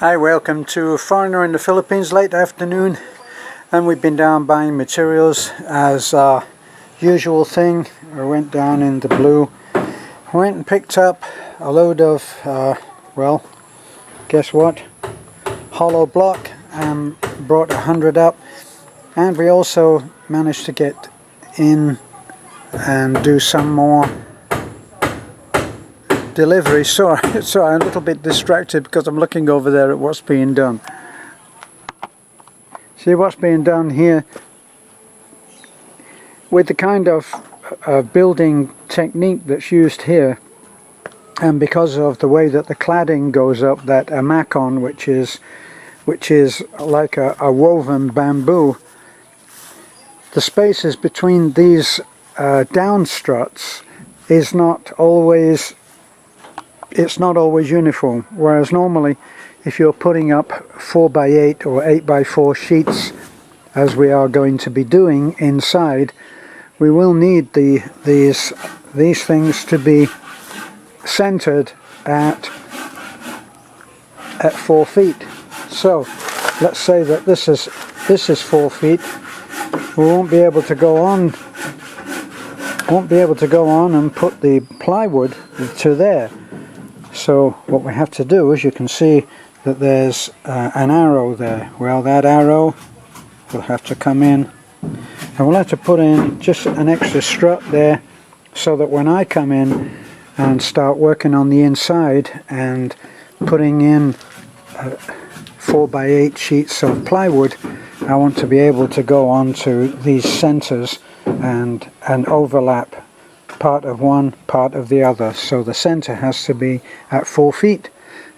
Hi, welcome to Foreigner in the Philippines, late afternoon, and we've been down buying materials as usual thing. I went down in the blue, went and picked up a load of, well, guess what, hollow block, and brought 100 up, and we also managed to get in and do some more delivery. So I'm a little bit distracted because I'm looking over there at what's being done. See what's being done here with the kind of building technique that's used here, and because of the way that the cladding goes up, that amacon, which is like a woven bamboo, the spaces between these down struts is not always uniform, whereas normally if you're putting up 4x8 or 8x4 sheets, as we are going to be doing inside, we will need these things to be centered at 4 feet. So let's say that this is 4 feet. We won't be able to go on and put the plywood to there. So what we have to do is, you can see that there's an arrow there. Well, that arrow will have to come in, and we'll have to put in just an extra strut there, so that when I come in and start working on the inside and putting in 4x8 sheets of plywood, I want to be able to go onto these centers and overlap part of one, part of the other. So the center has to be at 4 feet,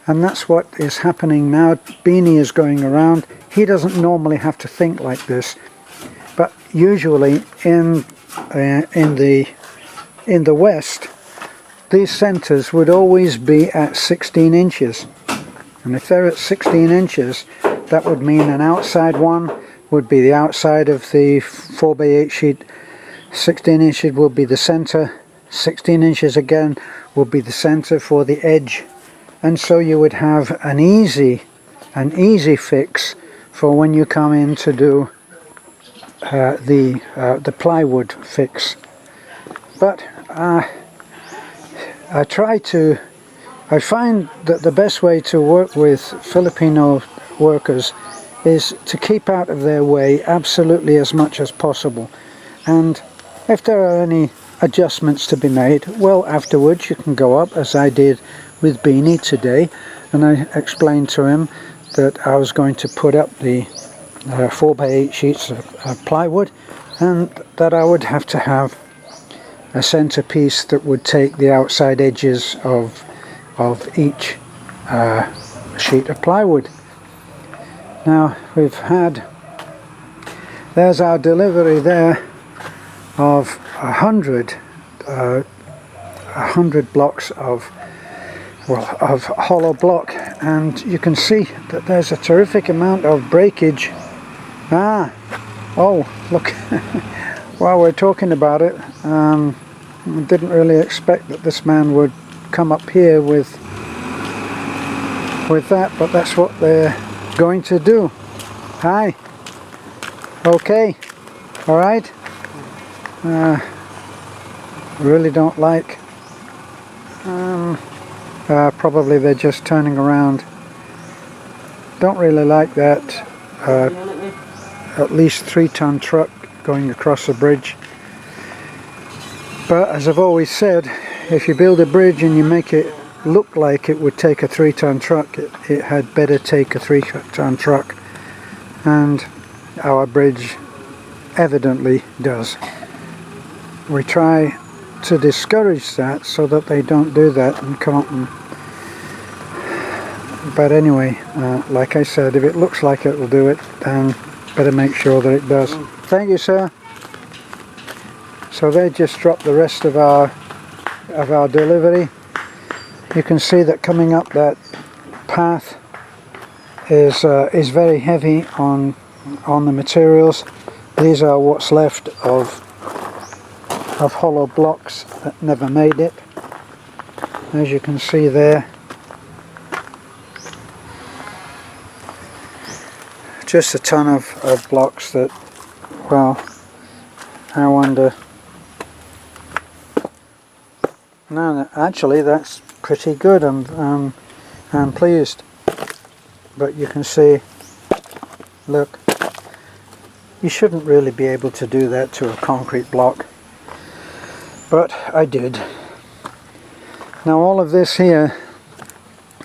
and that's what is happening now. Beanie is going around. He doesn't normally have to think like this, but usually in the West, these centers would always be at 16 inches, and if they're at 16 inches, that would mean an outside one would be the outside of the 4x8 sheet. 16 inches will be the center, 16 inches again will be the center for the edge, and so you would have an easy fix for when you come in to do the plywood fix. But I find that the best way to work with Filipino workers is to keep out of their way absolutely as much as possible, and if there are any adjustments to be made, well, afterwards you can go up, as I did with Beanie today, and I explained to him that I was going to put up the 4x8 sheets of plywood, and that I would have to have a centerpiece that would take the outside edges of each sheet of plywood. Now there's our delivery there of 100 blocks of hollow block, and you can see that there's a terrific amount of breakage. Oh, look. While we're talking about it, I didn't really expect that this man would come up here with that, but that's what they're going to do. Hi. Okay. All right. Really don't like. Probably they're just turning around. Don't really like that. At least 3-ton truck going across the bridge. But as I've always said, if you build a bridge and you make it look like it would take a 3-ton truck, it had better take a 3-ton truck, and our bridge evidently does. We try to discourage that so that they don't do that in Compton. But anyway, like I said, if it looks like it will do it, then better make sure that it does. Thank you, sir. So they just dropped the rest of our delivery. You can see that coming up that path is very heavy on the materials. These are what's left of hollow blocks that never made it. As you can see there, just a ton of blocks that, well, I wonder. No, actually that's pretty good. I'm pleased. But you can see, look, you shouldn't really be able to do that to a concrete block, but I did. Now all of this here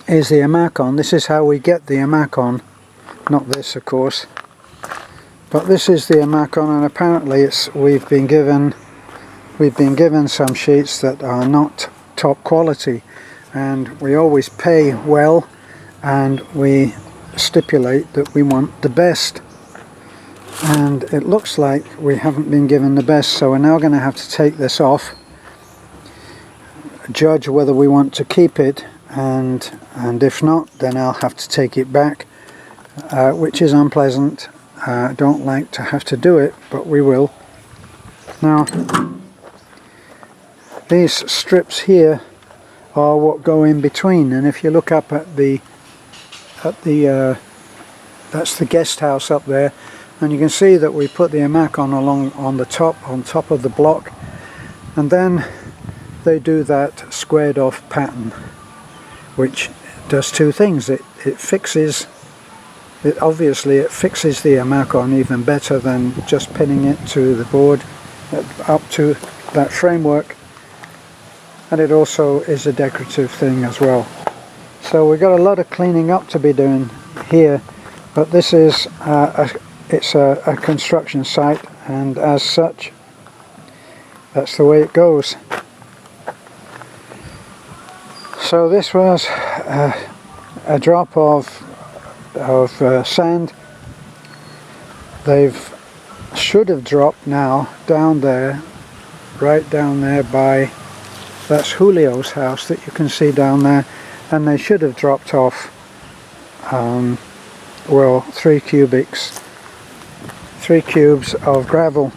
is the amacon. This is how we get the amacon, not this of course, but this is the amacon, and apparently we've been given some sheets that are not top quality, and we always pay well and we stipulate that we want the best, and it looks like we haven't been given the best, so we're now going to have to take this off, judge whether we want to keep it, and if not, then I'll have to take it back, which is unpleasant. I don't like to have to do it, but we will. Now these strips here are what go in between, and if you look up at the that's the guest house up there, and you can see that we put the amacon along on top of the block, and then they do that squared off pattern, which does two things. It fixes the amacon even better than just pinning it to the board up to that framework, and it also is a decorative thing as well. So we've got a lot of cleaning up to be doing here, but this is it's a construction site, and as such that's the way it goes. So this was a drop of sand. They've should have dropped now down there, right down there by, that's Julio's house that you can see down there, and they should have dropped off well, 3 cubes of gravel,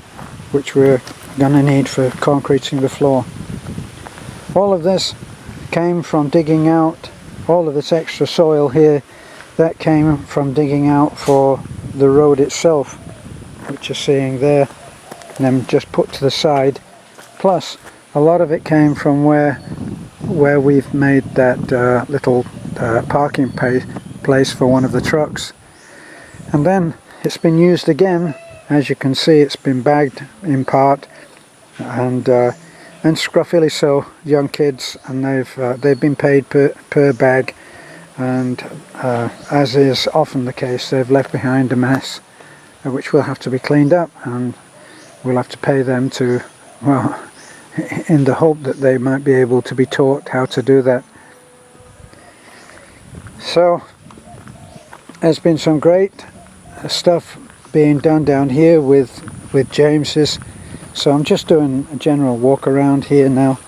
which we're going to need for concreting the floor. All of this came from digging out, all of this extra soil here, that came from digging out for the road itself, which you're seeing there, and then just put to the side. Plus a lot of it came from where we've made that little parking place for one of the trucks, and then it's been used again. As you can see, it's been bagged in part, and scruffily so, young kids, and they've been paid per bag, and as is often the case, they've left behind a mess which will have to be cleaned up, and we'll have to pay them to, well, in the hope that they might be able to be taught how to do that. So there's been some great stuff being done down here with James's. So I'm just doing a general walk around here now.